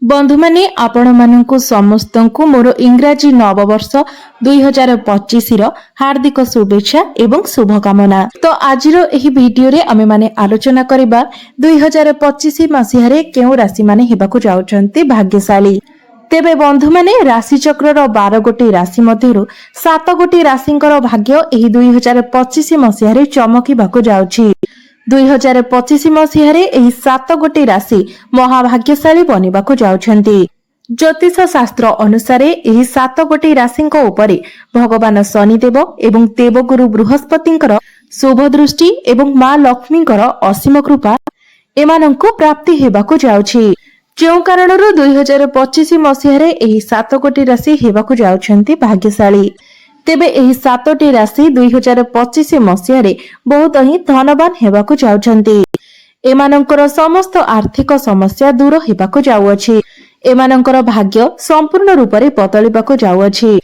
बंधु माने आपण माननकु समस्तंकु मोर इंग्राजी नववर्ष 2025 रो हार्दिक शुभेच्छा एवं शुभकामना। तो आजिर एही वीडियो रे आमे माने आलोचना करिबा 2025 मसिया रे केउ राशि माने हेबाकु जाउछन्ती भाग्यशाली। तेबे बंधु माने राशि चक्र रो 12 गोटी राशि मध्यरु 7 गोटी राशिंकर भाग्य एही 2025 मसिया रे चमकीबाकु जाउछि। 2025 मसीह रे एही 7 गोटी राशि महाभाग्यशाली बनिबाकु जाउछन्ती। ज्योतिष शास्त्र अनुसार एही 7 गोटी राशिंको उपरे भगवान शनिदेव एवं देवगुरु बृहस्पतिंकर शुभ दृष्टि एवं मां लक्ष्मींकर असीम कृपा एमानंकु प्राप्ति हेबाकु जाउछि। जेउ कारणरू 2025 मसीह रे एही 7 गोटी राशि हेबाकु जाउछन्ती भाग्यशाली। तेबे एही 7टी राशि 2025 मसीह रे बहुत ही धनवान हेबाकु जाउछन्ती। एमानंकर समस्त आर्थिक समस्या दूर हेबाकु जाउअछि। एमानंकर भाग्य संपूर्ण रूप रे बदलिबाकु जाउअछि।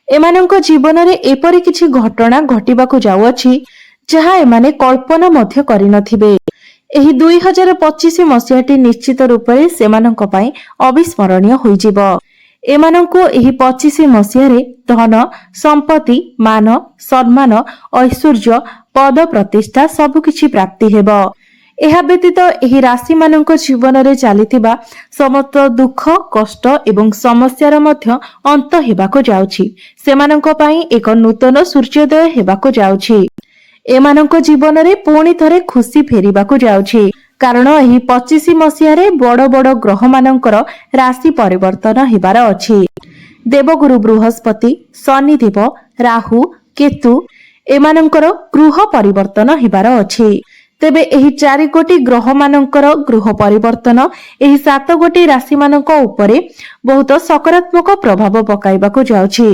एमानंक जीवन रे एपरि किछि घटना घटिबाकु जाउअछि जहा एमाने कल्पना मध्य करिनथिबे। एही 2025 मसीहटी निश्चित रूप रे सेमानंक पई अविस्मरणीय होइजिबो। एमानंको एही 25 मसीह रे धन संपत्ति मान सम्मान ऐश्वर्य पद प्रतिष्ठा सब किछि प्राप्ति हेबो। एहा व्यतीत एही राशि मानंको जीवन रे चलिथिबा समस्त दुख कष्ट एवं समस्यार मध्य अंत हेबाको जाउछि। सेमानंको पई एक नूतन सूर्योदय हेबाको जाउछि। एमानंको जीवन रे पुणी थरे खुशी फेरिबाको जाउछि। कारण एही 25 मसीह रे बड़ बड़ ग्रह मानंकर राशि परिवर्तन हेबार अछि। देवगुरु बृहस्पति शनिदेव राहु केतु एमानंकर गृह परिवर्तन हेबार अछि। तेबे एही 4 गोटी ग्रह मानंकर गृह परिवर्तन एही 7 गोटी राशि मानंक उपरे बहुत सकारात्मक प्रभाव पकाइबाको जाउछि।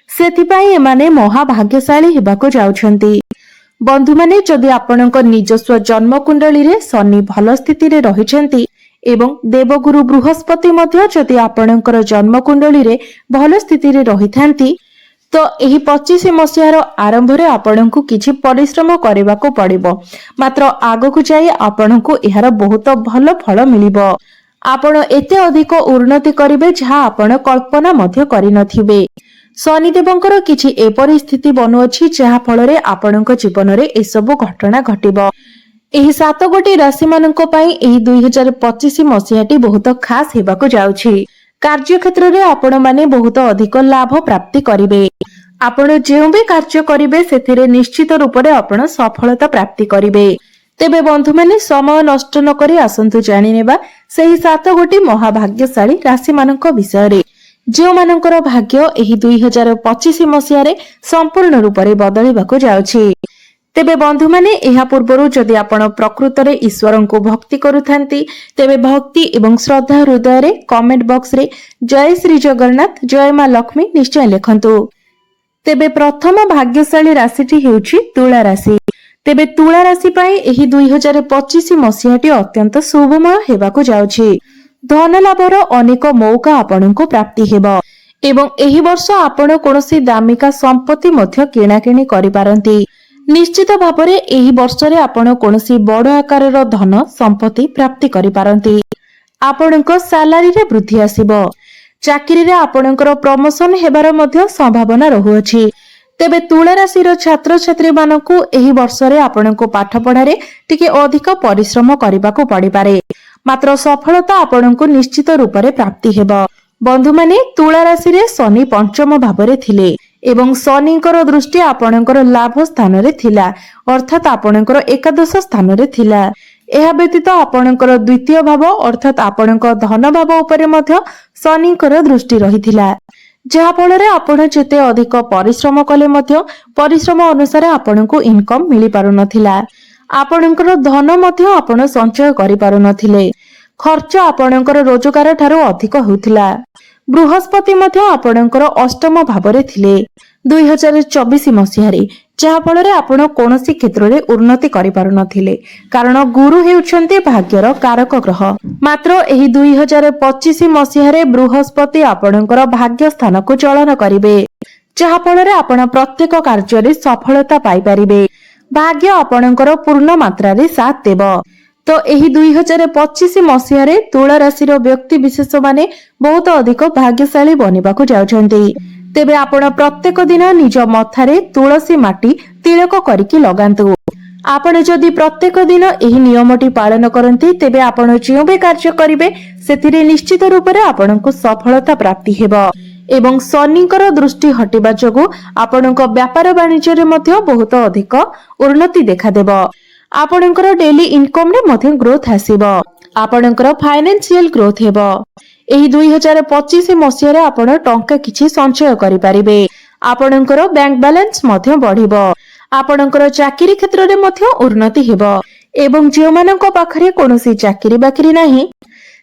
सेथिपाई एमाने महाभाग्यशाली हेबाको जाउछन्ती। बंधु माने जदि आपणक निजस्व जन्म कुंडली रे शनि भल स्थिति रे रहिछन्ती एवं देवगुरु बृहस्पति मध्य जदि आपणकर जन्म कुंडली रे भल स्थिति रे रहिथांती तो एही 25 मसीहार आरंभ रे आपणकु किछि परिश्रम करिबाको पड़िबो। मात्र आगकु जाई आपणकु एहार बहुत भल फल मिलिबो। आपण एते अधिक उन्नति करिवे जहा आपण कल्पना मध्य करिनथिबे। शनिदेवंकर किछि एपरि स्थिति बनुअछि जहा फल रे आपणक जीवन रे ए सब घटना घटिबो। एही 7 गोटी राशि मानंको पई एही 2025 मसीहाटी बहुत खास हेबाको जाउछि। कार्य क्षेत्र रे आपण माने बहुत अधिक लाभ प्राप्ति करिवे। आपण जेउ भी कार्य करिवे सेथिरे निश्चित रूप रे आपण सफलता प्राप्ति करिवे। तेबे बंधु माने समय नष्ट न करी आसंतु जानि नेबा सेही 7 गोटी महाभाग्यशाली राशि मानंको विषय रे जो मानंकर भाग्य एही 2025 मसीह रे संपूर्ण रूप रे बदलिबाको जाउछि। तेबे बंधु माने एहा पूर्वरु जदि आपण प्रकृत रे ईश्वरन को भक्ति करूथांती तेबे भक्ति एवं श्रद्धा हृदय रे कमेंट बॉक्स रे जय श्री जगन्नाथ जय मां लक्ष्मी निश्चय लिखंतु। तेबे प्रथम भाग्यशाली राशिटी हेउछि तुला राशि। तेबे तुला राशि पई एही 2025 मसीहटी अत्यंत शुभमय हेबाको जाउछि। धन लाभर अनेक मौका आपणको प्राप्ति हेबो एवं एही वर्ष आपण कोनोसी दामिका संपत्ति मध्य किणाकिणी करि पारंती। निश्चित भाबरे एही वर्ष रे आपण कोनोसी बड़ आकारर धन संपत्ति प्राप्ति करि पारंती। आपणको सैलरी रे वृद्धि आसीबो। चाकरी रे आपणकर प्रमोशन हेबार मध्य संभावना रहुअछि। तेबे तुला राशिर छात्र छात्री मानकु एही वर्ष रे आपणको पाठ पढारे टिके अधिक परिश्रम करिबाको पड़ि पारे। मात्र सफलता आपणको निश्चित रूप रे प्राप्ति हेबो। बंधु माने तुला राशि रे शनि पंचम भावरे थिले एवं शनिकर दृष्टि आपणकर लाभ स्थान रे थिला अर्थात आपणकर एकादश स्थान रे थिला। एहा व्यतीत आपणकर द्वितीय भाव अर्थात आपणक धन भाव उपरे मध्य शनिकर दृष्टि रहिथिला जहा फल रे आपण जेते अधिक परिश्रम कले मध्य परिश्रम अनुसार आपणको इनकम मिली पारु नथिला। आपणकर धन मध्य आपण संचय करि पारु नथिले। खर्च आपणकर रोजगार ठारो अधिक होउथिला। बृहस्पति मध्य आपणकर अष्टम भावरे थिले 2024 मसीह रे जहा फल रे आपण कोनोसी क्षेत्र रे उन्नति करि पारु नथिले कारण गुरु हेउछन्ते भाग्यर कारक ग्रह। मात्र एही 2025 मसीह रे बृहस्पति आपणकर भाग्य स्थान को चलन करिवे जहा फल रे आपण प्रत्येक कार्य रे सफलता पाई परिबे। भाग्य आपणकर पूर्ण मात्रा रे साथ देबो। तो यही 2025 मसीह तुला राशि व्यक्ति विशेष माने बहुत अधिक भाग्यशाली बनवाक जाउछन्ती। तेबे आपण प्रत्येक दिन निज मथारे तुलसी माटी तिलक करिकी लगांतु। आपण जदि प्रत्येक दिन एही नियमटी पालन करंती तेबे आपण जो भी कार्य करिवे सेथिरे निश्चित रूप से आपनको सफलता प्राप्ति हेबो एवं शनिकर दृष्टि हटिबा जोगु आपणको व्यापार वाणिज्य रे मध्य बहुत अधिक उन्नति देखा देबो। आपणकर डेली इनकम रे मध्य ग्रोथ आसीबो। आपणकर फाइनेंशियल ग्रोथ हेबो। एही 2025 मसीह रे आपण टंका किछि संचय करि परिबे। आपणकर बैंक बैलेंस मध्य बढ़िबो। आपणकर चाकरी क्षेत्र रे मध्य उन्नति हेबो एवं जे मानक पाखरे कोनोसी चाकरी बाकरी नाही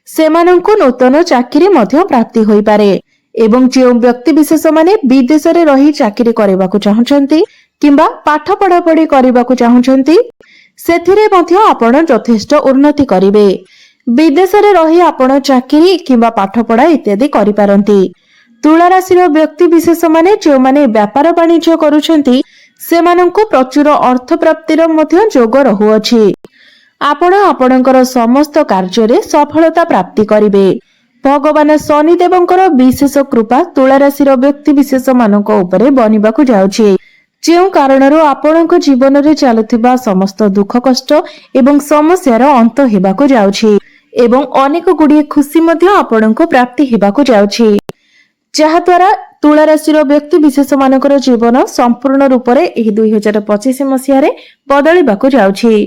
सेमानंकु नूतन चाकरी मध्य प्राप्ति होई पारे एवं जे व्यक्ति विशेष माने विदेश रे रही चाकरी करिबाकु चाहुचंती किंबा पाठ पढ़ा पढ़ी करिबाकु चाहुचंती सेथिरे मध्य आपण यथेष्ट उन्नति करिवे। विदेश रे रही आपण चाकरी किंबा पाठ पढ़ा इत्यादि करि पारंती। तुला राशि व्यक्ति विशेष माने जे माने व्यापार वाणिज्य करूछंती सेमानंकु प्रचुर अर्थ प्राप्तिर मध्य जोग रहुअछि। आपण आपणकर समस्त कार्य रे सफलता प्राप्ति करिवे। भगवान शनि देवंकर विशेष कृपा तुला राशि व्यक्ति विशेष मानक उपरे बनिबाकु जाउछि। जेउ कारणरो आपणक जीवन रे चालुथिबा समस्त दुख कष्ट एवं समस्यार अंत हेबाकु जाउछि एवं अनेक गुडिये खुशी मध्य आपणक प्राप्ति हेबाकु जाउछि जहा द्वारा तुला राशि व्यक्ति विशेष मानकर जीवन संपूर्ण रूप से एही 2025 मसीह रे बदलिबाकु जाउछि।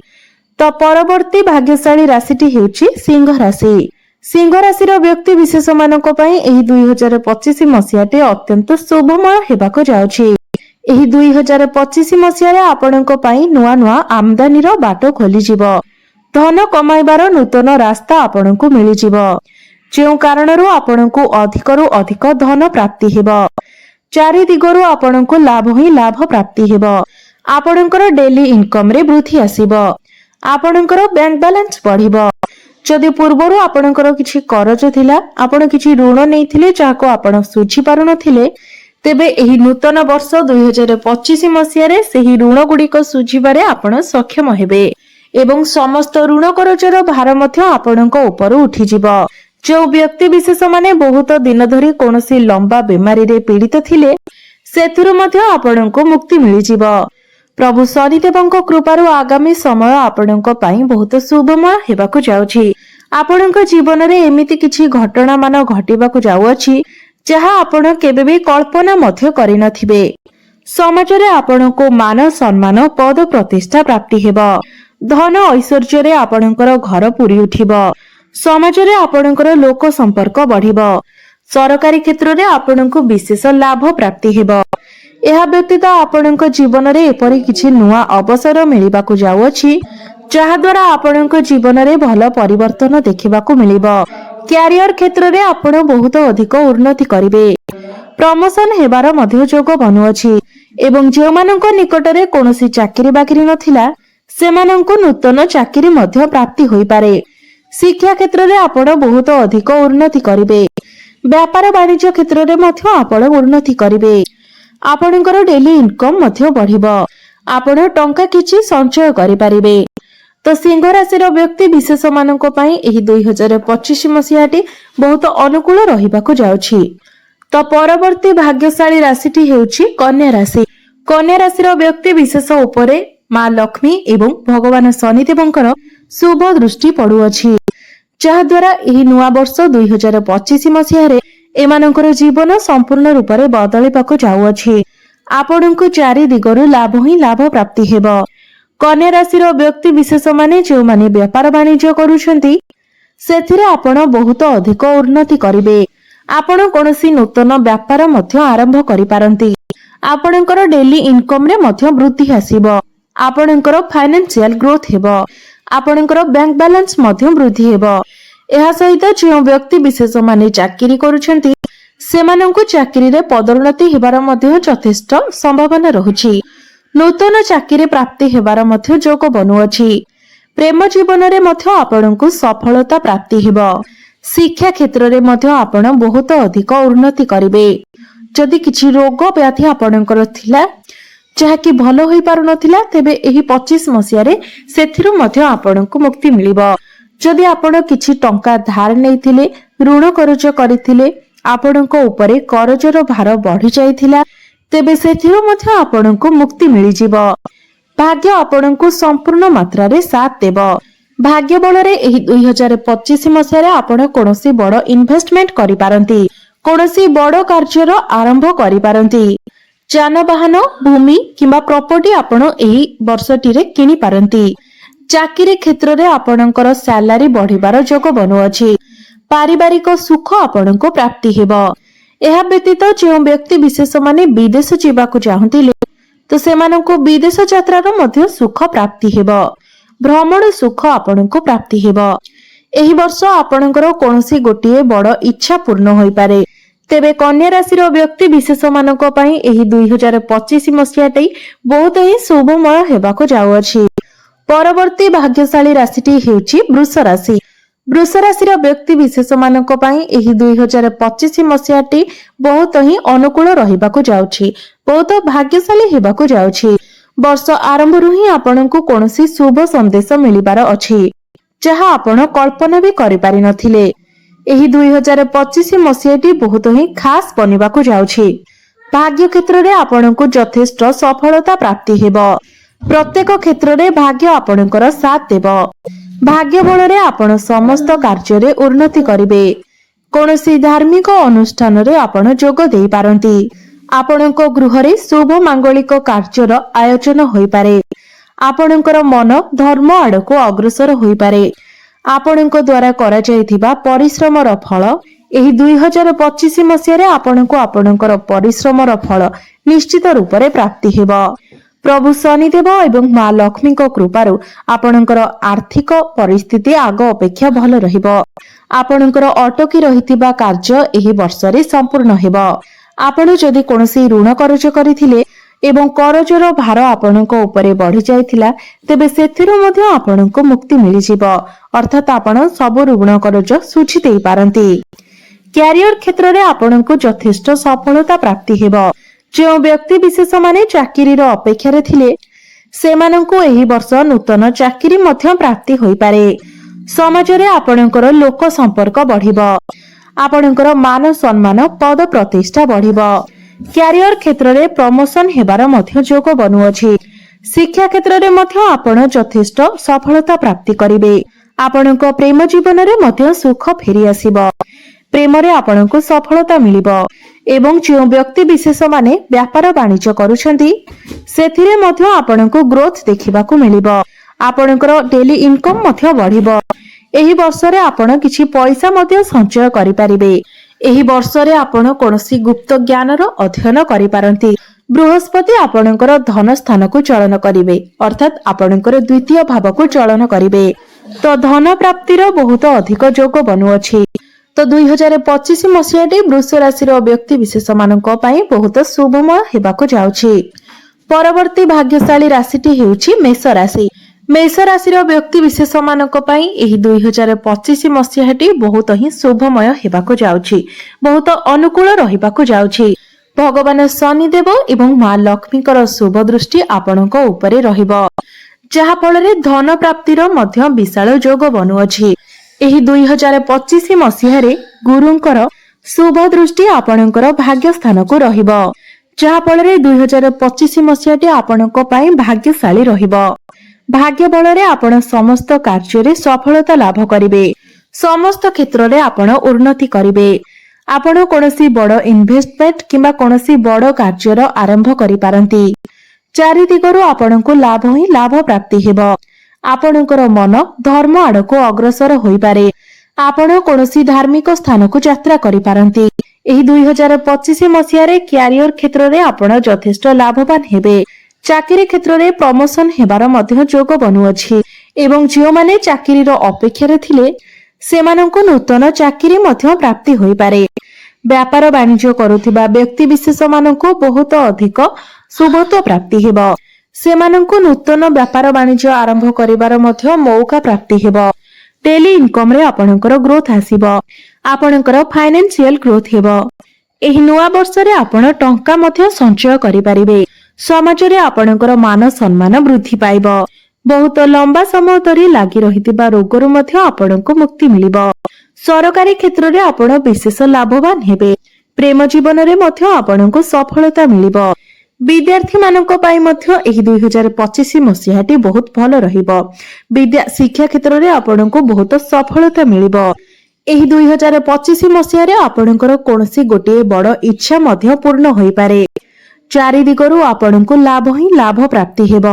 तो परवर्ती भाग्यशाली राशिटी हेउछि सिंह राशि। सिंह राशि व्यक्ति विशेष मानक पई एही 2025 मसीहटे अत्यंत शुभमय हेबाकु जाउछि। एही 2025 मसीह आपणक पई नुआ नुआ आमदानी रो बाट खोली जिवो। धन कमाइबार नूतन रास्ता आपणकु मिलि जिवो जेउ कारणरो आपणकु अधिकरु अधिक धन प्राप्ति हेबो। चारि दिगरु आपणकु लाभ ही लाभ प्राप्ति हेबो। आपणकर डेली इनकम रे वृद्धि आसीबो। आपणकर बैंक बैलेंस बढ़िबो। जदि पूर्वरु आपणकर किछि करज थिला आपण किछि ऋण नेइथिले जाको आपण सुझी पारु नथिले तेबे एही नूतन वर्ष 2025 मसीह रे सेही ऋण गुडीक सुझिबारे आपण सक्षम हेबे एवं समस्त ऋण करजर भार मध्य आपणक उपरु उठी जिवो। जो व्यक्ति विशेष माने बहुत दिन धरी कोनोसी लंबा बीमारी रे पीड़ित थिले सेथुरु मध्य आपणको मुक्ति मिलि जिवो। प्रभु शनिदेवଙ୍କ कृपारु आगामी समय आपणଙ୍କ ପାଇଁ बहुत शुभमय हेबाकु जाउछि। आपणଙ୍କ जीवन रे एमिति किछि घटना मान घटिबाकु जाउछि जहा आपण केबे भी कल्पना मध्य करि नथिबे। समाज रे आपणको मान सम्मान पद प्रतिष्ठा प्राप्ति हेबो। धन ऐश्वर्य रे आपणकर घर पुरी उठिबो। समाज रे आपणकर लोक संपर्क बढ़िबो। सरकारी क्षेत्र रे आपणको विशेष लाभ प्राप्ति हेबो। एहा व्यतीत आपणक जीवन रे एपरि किछि नुआ अवसर मिलिबाकु जाउछि जहा द्वारा आपणक जीवन रे भल परिवर्तन देखिबाकु मिलिबो। कैरियर क्षेत्र रे आपण बहुत अधिक उन्नति करिवे। प्रमोशन हेबार मध्य जोग बनुअछि एवं जे मानक निकट रे कोनोसी चाकरी बाकरी नथिला सेमानंकु नूतन चाकरी मध्य प्राप्ति होई पारे। शिक्षा क्षेत्र रे आपण बहुत अधिक उन्नति करिवे। व्यापार वाणिज्य क्षेत्र रे मध्य आपण उन्नति करिवे। आपणकर डेली इनकम मध्य बढ़िबो। आपण टंका किछि संचय करि परिबे। तो सिंह राशि व्यक्ति विशेष मानक पई एही 2025 मसीहाटी बहुत अनुकूल रहिबाकु जाउछि। तो परवर्ती भाग्यशाली राशिटी हेउछि कन्या राशि। कन्या राशि व्यक्ति विशेष उपरे मां लक्ष्मी एवं भगवान शनिदेवंकर शुभ दृष्टि पड़ुअछि जहा द्वारा एही नुआ वर्ष 2025 मसीह रे एमानकर जीवन संपूर्ण रूप से बदलिबाकु जाउछि। आपणको चारि दिगरु लाभ ही लाभ प्राप्ति हेबो। कन्या राशि व्यक्ति विशेष माने जो माने व्यापार वाणिज्य करूछंती सेथिरे आपण बहुत अधिक उन्नति करिवे। आपण कोनोसी नूतन व्यापार मध्य आरंभ करि पारंती। आपणकर डेली इनकम रे मध्य वृद्धि आसीबो। आपणकर फाइनेंशियल ग्रोथ हेबो। आपणकर बैंक बैलेंस मध्य वृद्धि हेबो। एहा सहित जो व्यक्ति विशेष माने चाकरी करूछंती सेमानंकु चाकरी रे पदोन्नति हेबार मध्य यथेष्ट संभावना रहुछि। नूतन चाकरी प्राप्ति हेबार मध्य जोग बनुअछि। प्रेम जीवन रे मध्य आपणंकु सफलता प्राप्ति हेबो। शिक्षा क्षेत्र रे मध्य आपण बहुत अधिक उन्नति करिवे। जदि किछि रोग व्याधि आपणकर थिला ଯାହାକି ଭଲ ହୋଇପାରୁନଥିଲା, ତେବେ ଏହି 25 ମସିହାରେ ସେଥିରୁ ମଧ୍ୟ ଆପଣଙ୍କୁ ମୁକ୍ତି ମିଳିବ। ଯଦି ଆପଣ କିଛି ଟଙ୍କା ଧାର ନେଇଥିଲେ, ଋଣ କରଜ କରିଥିଲେ, ଆପଣଙ୍କ ଉପରେ କରଜର ଭାର ବଢି ଯାଇଥିଲା, ତେବେ ସେଥିରୁ ମଧ୍ୟ ଆପଣଙ୍କୁ ମୁକ୍ତି ମିଳିଯିବ। ଭାଗ୍ୟ ଆପଣଙ୍କୁ ସମ୍ପୂର୍ଣ୍ଣ ମାତ୍ରାରେ ସାଥ ଦେବ। ଭାଗ୍ୟ ବଳରେ ଏହି 2025 ମସିହାରେ ଆପଣ କୌଣସି ବଡ଼ ଇନଭେଷ୍ଟମେଣ୍ଟ କରିପାରନ୍ତି, କୌଣସି ବଡ଼ କାର୍ଯ୍ୟର ଆରମ୍ଭ କରିପାରନ୍ତି। ଯାନବାହନ, ଭୂମି କିମ୍ବା ପ୍ରପର୍ଟି ଆପଣ ଏହି ବର୍ଷଟିରେ କିଣିପାରନ୍ତି। ଚାକିରି କ୍ଷେତ୍ରରେ ଆପଣଙ୍କର ସାଲାରୀ ବଢିବାର ଯୋଗ ବନୁଅଛି। ପାରିବାରିକ ସୁଖ ଆପଣଙ୍କୁ ପ୍ରାପ୍ତି ହେବ। ଏହା ବ୍ୟତୀତ ଯେଉଁ ବ୍ୟକ୍ତି ବିଶେଷ ମାନେ ବିଦେଶ ଯିବାକୁ ଚାହୁଁଥିଲେ, ତ ସେମାନଙ୍କୁ ବିଦେଶ ଯାତ୍ରାର ମଧ୍ୟ ସୁଖ ପ୍ରାପ୍ତି ହେବ। ଭ୍ରମଣ ସୁଖ ଆପଣଙ୍କୁ ପ୍ରାପ୍ତି ହେବ। ଏହି ବର୍ଷ ଆପଣଙ୍କର କୌଣସି ଗୋଟିଏ ବଡ଼ ଇଚ୍ଛା ପୂର୍ଣ୍ଣ ହୋଇପାରେ। ତେବେ କନ୍ୟା ରାଶିର ବ୍ୟକ୍ତି ବିଶେଷ ମାନଙ୍କ ପାଇଁ ଏହି 2025 ମସିହାଟି ବହୁତ ହିଁ ଶୁଭମୟ ହେବାକୁ ଯାଉଅଛି। ପରବର୍ତ୍ତୀ ଭାଗ୍ୟଶାଳୀ ରାଶିଟି ହେଉଛି ବୃଷ ରାଶି। ବୃଷ ରାଶିର ବ୍ୟକ୍ତି ବିଶେଷ ମାନଙ୍କ ପାଇଁ ଏହି 2025 ମସିହାଟି ବହୁତ ହିଁ ଅନୁକୂଳ ରହିବାକୁ ଯାଉଛି, ବହୁତ ଭାଗ୍ୟଶାଳୀ ହେବାକୁ ଯାଉଛି। ବର୍ଷ ଆରମ୍ଭରୁ ହିଁ ଆପଣଙ୍କୁ କୌଣସି ଶୁଭ ସନ୍ଦେଶ ମିଳିବାର ଅଛି, ଯାହା ଆପଣ କଳ୍ପନା ବି କରିପାରିନଥିଲେ। ଏହି 2025 ମସିହାଟି ବହୁତ ହିଁ ଖାସ୍ ବନିବାକୁ ଯାଉଛି। ଭାଗ୍ୟ କ୍ଷେତ୍ରରେ ଆପଣଙ୍କୁ ଯଥେଷ୍ଟ ସଫଳତା ପ୍ରାପ୍ତି ହେବ। ପ୍ରତ୍ୟେକ କ୍ଷେତ୍ରରେ ଭାଗ୍ୟ ଆପଣଙ୍କର ସାଥ ଦେବ। ଭାଗ୍ୟ ବଳରେ ଆପଣ ସମସ୍ତ କାର୍ଯ୍ୟରେ ଉନ୍ନତି କରିବେ। କୌଣସି ଧାର୍ମିକ ଅନୁଷ୍ଠାନରେ ଆପଣ ଯୋଗ ଦେଇପାରନ୍ତି। ଆପଣଙ୍କ ଗୃହରେ ଶୁଭ ମାଙ୍ଗଳିକ କାର୍ଯ୍ୟର ଆୟୋଜନ ହୋଇପାରେ। ଆପଣଙ୍କର ମନ ଧର୍ମ ଆଡକୁ ଅଗ୍ରସର ହୋଇପାରେ। ଆପଣଙ୍କ ଦ୍ୱାରା କରାଯାଇଥିବା ପରିଶ୍ରମର ଫଳ ଏହି 2025 ମସିହାରେ ଆପଣଙ୍କୁ ଆପଣଙ୍କର ପରିଶ୍ରମର ଫଳ ନିଶ୍ଚିତ ରୂପରେ ପ୍ରାପ୍ତି ହେବ। ପ୍ରଭୁ ଶନିଦେବ ଏବଂ ମା ଲକ୍ଷ୍ମୀଙ୍କ କୃପାରୁ ଆପଣଙ୍କର ଆର୍ଥିକ ପରିସ୍ଥିତି ଆଗ ଅପେକ୍ଷା ଭଲ ରହିବ। ଆପଣଙ୍କର ଅଟକି ରହିଥିବା କାର୍ଯ୍ୟ ଏହି ବର୍ଷରେ ସମ୍ପୂର୍ଣ୍ଣ ହେବ। ଆପଣ ଯଦି କୌଣସି ଋଣ କରଜ କରିଥିଲେ ଏବଂ କରଜର ଭାର ଆପଣଙ୍କ ଉପରେ ବଢି ଯାଇଥିଲା, ତେବେ ସେଥିରୁ ମଧ୍ୟ ଆପଣଙ୍କୁ ମୁକ୍ତି ମିଳିଯିବ, ଅର୍ଥାତ୍ ଆପଣ ସବୁ ଋଣ କରଜ ଶୁଝି ଦେଇପାରନ୍ତି। କ୍ୟାରିୟର କ୍ଷେତ୍ରରେ ଆପଣଙ୍କୁ ଯଥେଷ୍ଟ ସଫଳତା ପ୍ରାପ୍ତି ହେବ। ଯେଉଁ ବ୍ୟକ୍ତି ବିଶେଷ ମାନେ ଚାକିରିର ଅପେକ୍ଷାରେ ଥିଲେ, ସେମାନଙ୍କୁ ଏହି ବର୍ଷ ନୂତନ ଚାକିରି ମଧ୍ୟ ପ୍ରାପ୍ତି ହୋଇପାରେ। ସମାଜରେ ଆପଣଙ୍କର ଲୋକ ସମ୍ପର୍କ ବଢିବ। ଆପଣଙ୍କର ମାନ ସମ୍ମାନ ପଦ ପ୍ରତିଷ୍ଠା ବଢିବ। କ୍ୟାରିୟର କ୍ଷେତ୍ରରେ ପ୍ରମୋଶନ ହେବାର ମଧ୍ୟ ଯୋଗ ବନୁଅଛି। ଶିକ୍ଷା କ୍ଷେତ୍ରରେ ମଧ୍ୟ ଆପଣ ଯଥେଷ୍ଟ ସଫଳତା ପ୍ରାପ୍ତି କରିବେ। ଆପଣଙ୍କ ପ୍ରେମ ଜୀବନରେ ମଧ୍ୟ ସୁଖ ଫେରି ଆସିବ। ପ୍ରେମରେ ଆପଣଙ୍କୁ ସଫଳତା ମିଳିବ ଏବଂ ଯେଉଁ ବ୍ୟକ୍ତି ବିଶେଷ ମାନେ ବ୍ୟାପାର ବାଣିଜ୍ୟ କରୁଛନ୍ତି, ସେଥିରେ ମଧ୍ୟ ଆପଣଙ୍କୁ ଗ୍ରୋଥ ଦେଖିବାକୁ ମିଳିବ। ଆପଣଙ୍କର ଡେଲି ଇନକମ୍ ମଧ୍ୟ ବଢିବ। ଏହି ବର୍ଷରେ ଆପଣ କିଛି ପଇସା ମଧ୍ୟ ସଞ୍ଚୟ କରିପାରିବେ। ଏହି ବର୍ଷରେ ଆପଣ କୌଣସି ଗୁପ୍ତ ଜ୍ଞାନର ଅଧ୍ୟୟନ କରିପାରନ୍ତି। ବୃହସ୍ପତି ଆପଣଙ୍କର ଧନ ସ୍ଥାନକୁ ଚଳନ କରିବେ, ଅର୍ଥାତ୍ ଆପଣଙ୍କର ଦ୍ୱିତୀୟ ଭାବକୁ ଚଳନ କରିବେ। ତ ଧନ ପ୍ରାପ୍ତିର ବହୁତ ଅଧିକ ଯୋଗ ବନୁଅଛି। ତ 2025 ମସିହାଟି ବୃଷ ରାଶିର ବ୍ୟକ୍ତି ବିଶେଷ ମାନଙ୍କ ପାଇଁ ବହୁତ ଶୁଭମୟ ହେବାକୁ ଯାଉଛି। ପରବର୍ତ୍ତୀ ଭାଗ୍ୟଶାଳୀ ରାଶିଟି ହେଉଛି ମେଷ ରାଶି। ମେଷ ରାଶିର ବ୍ୟକ୍ତି ବିଶେଷ ମାନଙ୍କ ପାଇଁ ଏହି 2025 ମସିହାଟି ବହୁତ ହିଁ ଶୁଭମୟ ହେବାକୁ ଯାଉଛି, ବହୁତ ଅନୁକୂଳ ରହିବାକୁ ଯାଉଛି। ଭଗବାନ ଶନିଦେବ ଏବଂ ମା ଲକ୍ଷ୍ମୀଙ୍କର ଶୁଭ ଦୃଷ୍ଟି ଆପଣଙ୍କ ଉପରେ ରହିବ, ଯାହା ଫଳରେ ଧନ ପ୍ରାପ୍ତିର ମଧ୍ୟ ବିଶାଳ ଯୋଗ ବନୁଅଛି। ଏହି 2025 ମସିହାରେ ଗୁରୁଙ୍କର ଶୁଭ ଦୃଷ୍ଟି ଆପଣଙ୍କର ଭାଗ୍ୟ ସ୍ଥାନକୁ ରହିବ, ଯାହା ଫଳରେ 2025 ମସିହାଟି ଆପଣଙ୍କ ପାଇଁ ଭାଗ୍ୟଶାଳୀ ରହିବ। ଭାଗ୍ୟ ବଳରେ ଆପଣ ସମସ୍ତ କାର୍ଯ୍ୟରେ ସଫଳତା ଲାଭ କରିବେ। ସମସ୍ତ କ୍ଷେତ୍ରରେ ଆପଣ ଉନ୍ନତି କରିବେ। ଆପଣ କୌଣସି ବଡ଼ ଇନଭେଷ୍ଟମେଣ୍ଟ କିମ୍ବା କୌଣସି ବଡ଼ କାର୍ଯ୍ୟର ଆରମ୍ଭ କରିପାରନ୍ତି। ଚାରି ଦିଗରୁ ଆପଣଙ୍କୁ ଲାଭ ହିଁ ଲାଭ ପ୍ରାପ୍ତି ହେବ। ଆପଣଙ୍କର ମନ ଧର୍ମ ଆଡକୁ ଅଗ୍ରସର ହୋଇପାରେ। ଆପଣ କୌଣସି ଧାର୍ମିକ ସ୍ଥାନକୁ ଯାତ୍ରା କରିପାରନ୍ତି। ଏହି 2025 ମସିହାରେ କ୍ୟାରିୟର କ୍ଷେତ୍ରରେ ଆପଣ ଯଥେଷ୍ଟ ଲାଭବାନ ହେବେ। ଚାକିରି କ୍ଷେତ୍ରରେ ପ୍ରମୋଶନ ହେବାର ମଧ୍ୟ ଯୋଗ ବନୁଅଛି ଏବଂ ଯେଉଁମାନେ ଚାକିରିର ଅପେକ୍ଷାରେ ଥିଲେ, ସେମାନଙ୍କୁ ନୂତନ ଚାକିରି ମଧ୍ୟ ପ୍ରାପ୍ତି ହୋଇପାରେ। ବ୍ୟାପାର ବାଣିଜ୍ୟ କରୁଥିବା ବ୍ୟକ୍ତି ବିଶେଷ ମାନଙ୍କୁ ବହୁତ ଅଧିକ ଶୁଭତ୍ୱ ପ୍ରାପ୍ତି ହେବ। ସେମାନଙ୍କୁ ନୂତନ ବ୍ୟାପାର ବାଣିଜ୍ୟ ଆରମ୍ଭ କରିବାର ମଧ୍ୟ ମୌକା ପ୍ରାପ୍ତି ହେବ। ଡେଲି ଇନକମରେ ଆପଣଙ୍କର ଗ୍ରୋଥ ଆସିବ। ଆପଣଙ୍କର ଫାଇନାନ୍ସିଆଲ ଗ୍ରୋଥ ହେବ। ଏହି ନୂଆ ବର୍ଷରେ ଆପଣ ଟଙ୍କା ମଧ୍ୟ ସଞ୍ଚୟ କରିପାରିବେ। ସମାଜରେ ଆପଣଙ୍କର ମାନ ସମ୍ମାନ ବୃଦ୍ଧି ପାଇବ। ବହୁତ ଲମ୍ବା ସମୟ ଧରି ଲାଗି ରହିଥିବା ରୋଗରୁ ମଧ୍ୟ ଆପଣଙ୍କୁ ମୁକ୍ତି ମିଳିବ। ସରକାରୀ କ୍ଷେତ୍ରରେ ଆପଣ ବିଶେଷ ଲାଭବାନ ହେବେ। ପ୍ରେମ ଜୀବନରେ ମଧ୍ୟ ଆପଣଙ୍କୁ ସଫଳତା ମିଳିବ। ବିଦ୍ୟାର୍ଥୀ ମାନଙ୍କ ପାଇଁ ମଧ୍ୟ ଏହି 2025 ମସିହାଟି ବହୁତ ଭଲ ରହିବ। ଶିକ୍ଷା କ୍ଷେତ୍ରରେ ଆପଣଙ୍କୁ ବହୁତ ସଫଳତା ମିଳିବ। ଏହି 2025 ମସିହାରେ ଆପଣଙ୍କର କୌଣସି ଗୋଟିଏ ବଡ଼ ଇଚ୍ଛା ମଧ୍ୟ ପୂର୍ଣ୍ଣ ହୋଇପାରେ। ଚାରି ଦିଗରୁ ଆପଣଙ୍କୁ ଲାଭ ହିଁ ଲାଭ ପ୍ରାପ୍ତି ହେବ।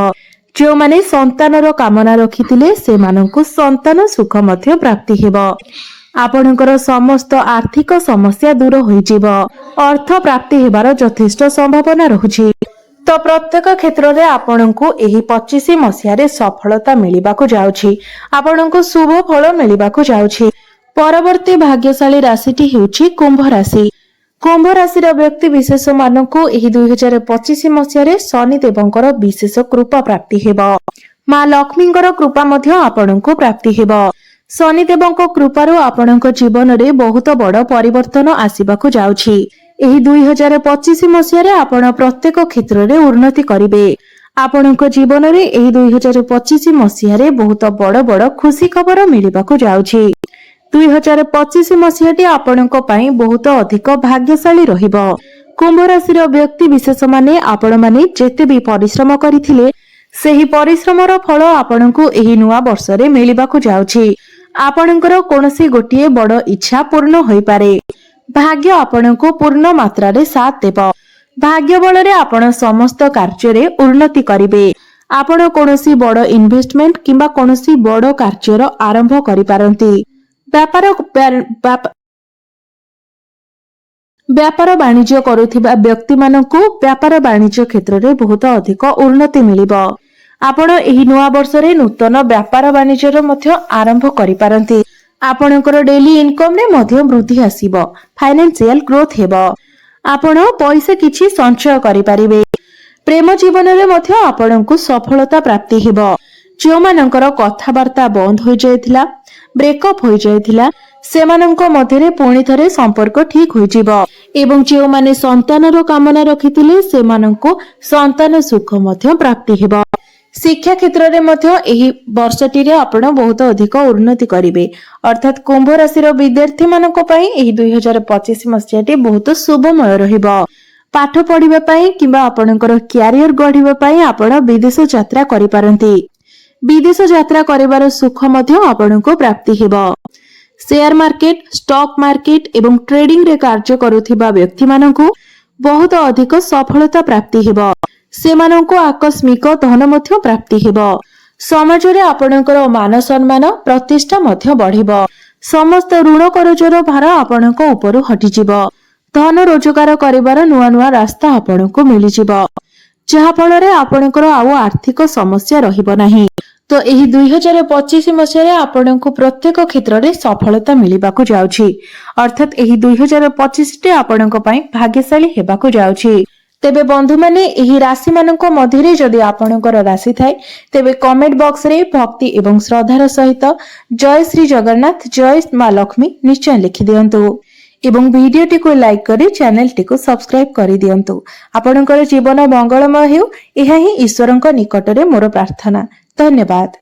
ଯେଉଁମାନେ ସନ୍ତାନର କାମନା ରଖିଥିଲେ ସେମାନଙ୍କୁ ସନ୍ତାନ ସୁଖ ମଧ୍ୟ ପ୍ରାପ୍ତି ହେବ। ଆପଣଙ୍କର ସମସ୍ତ ଆର୍ଥିକ ସମସ୍ୟା ଦୂର ହୋଇଯିବ। ଅର୍ଥ ପ୍ରାପ୍ତି ହେବାର ଯଥେଷ୍ଟ ସମ୍ଭାବନା ରହୁଛି। ତ ପ୍ରତ୍ୟେକ କ୍ଷେତ୍ରରେ ଆପଣଙ୍କୁ ଏହି 25 ମସିହାରେ ସଫଳତା ମିଳିବାକୁ ଯାଉଛି। ଆପଣଙ୍କୁ ଶୁଭ ଫଳ ମିଳିବାକୁ ଯାଉଛି। ପରବର୍ତ୍ତୀ ଭାଗ୍ୟଶାଳୀ ରାଶିଟି ହେଉଛି କୁମ୍ଭ ରାଶି। କୁମ୍ଭ ରାଶିର ବ୍ୟକ୍ତି ବିଶେଷ ମାନଙ୍କୁ ଏହି 2025 ମସିହାରେ ଶନି ଦେବଙ୍କର ବିଶେଷ କୃପା ପ୍ରାପ୍ତି ହେବ। ମା ଲକ୍ଷ୍ମୀଙ୍କର କୃପା ମଧ୍ୟ ଆପଣଙ୍କୁ ପ୍ରାପ୍ତି ହେବ। ଶନି ଦେବଙ୍କ କୃପାରୁ ଆପଣଙ୍କ ଜୀବନରେ ବହୁତ ବଡ଼ ପରିବର୍ତ୍ତନ ଆସିବାକୁ ଯାଉଛି। ଏହି 2025 ମସିହାରେ ଆପଣ ପ୍ରତ୍ୟେକ କ୍ଷେତ୍ରରେ ଉନ୍ନତି କରିବେ। ଆପଣଙ୍କ ଜୀବନରେ ଏହି 2025 ମସିହାରେ ବହୁତ ବଡ଼ ବଡ଼ ଖୁସି ଖବର ମିଳିବାକୁ ଯାଉଛି। 2025 ମସିହାଟି ଆପଣଙ୍କ ପାଇଁ ବହୁତ ଅଧିକ ଭାଗ୍ୟଶାଳୀ ରହିବ। କୁମ୍ଭ ରାଶିର ବ୍ୟକ୍ତି ବିଶେଷ ମାନେ ଆପଣମାନେ ଯେତେ ବି ପରିଶ୍ରମ କରିଥିଲେ ସେହି ପରିଶ୍ରମର ଫଳ ଆପଣଙ୍କୁ ଏହି ନୂଆ ବର୍ଷରେ ମିଳିବାକୁ ଯାଉଛି। ଆପଣଙ୍କର କୌଣସି ଗୋଟିଏ ବଡ଼ ଇଚ୍ଛା ପୂର୍ଣ୍ଣ ହୋଇପାରେ। ଭାଗ୍ୟ ଆପଣଙ୍କୁ ପୂର୍ଣ୍ଣ ମାତ୍ରାରେ ସାଥ ଦେବ। ଭାଗ୍ୟ ବଳରେ ଆପଣ ସମସ୍ତ କାର୍ଯ୍ୟରେ ଉନ୍ନତି କରିବେ। ଆପଣ କୌଣସି ବଡ଼ ଇନଭେଷ୍ଟମେଣ୍ଟ କିମ୍ବା କୌଣସି ବଡ଼ କାର୍ଯ୍ୟର ଆରମ୍ଭ କରିପାରନ୍ତି। ବ୍ୟାପାର ବାଣିଜ୍ୟ କରୁଥିବା ବ୍ୟକ୍ତିମାନଙ୍କୁ ବ୍ୟାପାର ବାଣିଜ୍ୟ କ୍ଷେତ୍ରରେ ବହୁତ ଅଧିକ ଉନ୍ନତି ମିଳିବ। ଆପଣ ଏହି ନୂଆ ବର୍ଷରେ ନୂତନ ବ୍ୟାପାର ବାଣିଜ୍ୟର ମଧ୍ୟ ଆରମ୍ଭ କରିପାରନ୍ତି। ଆପଣଙ୍କର ଡେଲି ଇନକମରେ ମଧ୍ୟ ବୃଦ୍ଧି ଆସିବ। ଫାଇନାନ୍ସିଆଲ ଗ୍ରୋଥ ହେବ। ଆପଣ ପଇସା କିଛି ସଞ୍ଚୟ କରିପାରିବେ। ପ୍ରେମ ଜୀବନରେ ମଧ୍ୟ ଆପଣଙ୍କୁ ସଫଳତା ପ୍ରାପ୍ତି ହେବ। ଯେଉଁମାନଙ୍କର କଥାବାର୍ତ୍ତା ବନ୍ଦ ହୋଇଯାଇଥିଲା, ବ୍ରେକଅପ୍ ହୋଇଯାଇଥିଲା, ସେମାନଙ୍କ ମଧ୍ୟରେ ପୁଣି ଥରେ ସମ୍ପର୍କ ଠିକ ହୋଇଯିବ। ଏବଂ ଯେଉଁମାନେ ସନ୍ତାନର କାମନା ରଖିଥିଲେ ସେମାନଙ୍କୁ ସନ୍ତାନ ସୁଖ ମଧ୍ୟ ପ୍ରାପ୍ତି ହେବ। ଶିକ୍ଷା କ୍ଷେତ୍ରରେ ମଧ୍ୟ ଏହି ବର୍ଷଟିରେ ଆପଣ ବହୁତ ଅଧିକ ଉନ୍ନତି କରିବେ। ଅର୍ଥାତ୍ କୁମ୍ଭ ରାଶିର ବିଦ୍ୟାର୍ଥୀ ମାନଙ୍କ ପାଇଁ ଏହି 2025 ମସିହାଟି ବହୁତ ଶୁଭମୟ ରହିବ। ପାଠ ପଢିବା ପାଇଁ କିମ୍ବା ଆପଣଙ୍କର କ୍ୟାରିୟର ଗଢିବା ପାଇଁ ଆପଣ ବିଦେଶ ଯାତ୍ରା କରିପାରନ୍ତି। ବିଦେଶ ଯାତ୍ରା କରିବାର ସୁଖ ମଧ୍ୟ ଆପଣଙ୍କୁ ପ୍ରାପ୍ତି ହେବ। ସେୟାର ମାର୍କେଟ, ଷ୍ଟକ୍ ମାର୍କେଟ ଏବଂ ଟ୍ରେଡିଂରେ କାର୍ଯ୍ୟ କରୁଥିବା ବ୍ୟକ୍ତିମାନଙ୍କୁ ବହୁତ ଅଧିକ ସଫଳତା ପ୍ରାପ୍ତି ହେବ। ସେମାନଙ୍କୁ ଆକସ୍ମିକ ଧନ ମଧ୍ୟ ପ୍ରାପ୍ତି ହେବ। ସମାଜରେ ଆପଣଙ୍କର ମାନ ସମ୍ମାନ ପ୍ରତିଷ୍ଠା ମଧ୍ୟ ବଢିବ। ସମସ୍ତ ଋଣ କରଜର ଭାର ଆପଣଙ୍କ ଉପରୁ ହଟିଯିବ। ଧନ ରୋଜଗାର କରିବାର ନୂଆ ନୂଆ ରାସ୍ତା ଆପଣଙ୍କୁ ମିଳିଯିବ, ଯାହା ଫଳରେ ଆପଣଙ୍କର ଆଉ ଆର୍ଥିକ ସମସ୍ୟା ରହିବ ନାହିଁ। ତ ଏହି 2025 ମସିହାରେ ଆପଣଙ୍କୁ ପ୍ରତ୍ୟେକ କ୍ଷେତ୍ରରେ ସଫଳତା ମିଳିବାକୁ ଯାଉଛି। ଅର୍ଥାତ୍ ଏହି 2025ଟି ଆପଣଙ୍କ ପାଇଁ ଭାଗ୍ୟଶାଳୀ ହେବାକୁ ଯାଉଛି। ତେବେ ବନ୍ଧୁମାନେ, ଏହି ରାଶି ମାନଙ୍କ ମଧ୍ୟରେ ଯଦି ଆପଣଙ୍କର ରାଶି ଥାଏ ତେବେ କମେଣ୍ଟ ବକ୍ସରେ ଭକ୍ତି ଏବଂ ଶ୍ରଦ୍ଧାର ସହିତ ଜୟ ଶ୍ରୀ ଜଗନ୍ନାଥ, ଜୟ ମା ଲକ୍ଷ୍ମୀ ନିଶ୍ଚୟ ଲେଖିଦିଅନ୍ତୁ ଏବଂ ଭିଡିଓଟିକୁ ଲାଇକ୍ କରି ଚ୍ୟାନେଲଟିକୁ ସବସ୍କ୍ରାଇବ କରିଦିଅନ୍ତୁ। ଆପଣଙ୍କର ଜୀବନ ମଙ୍ଗଳମୟ ହେଉ, ଏହା ହିଁ ଈଶ୍ୱରଙ୍କ ନିକଟରେ ମୋର ପ୍ରାର୍ଥନା। ଧନ୍ୟବାଦ।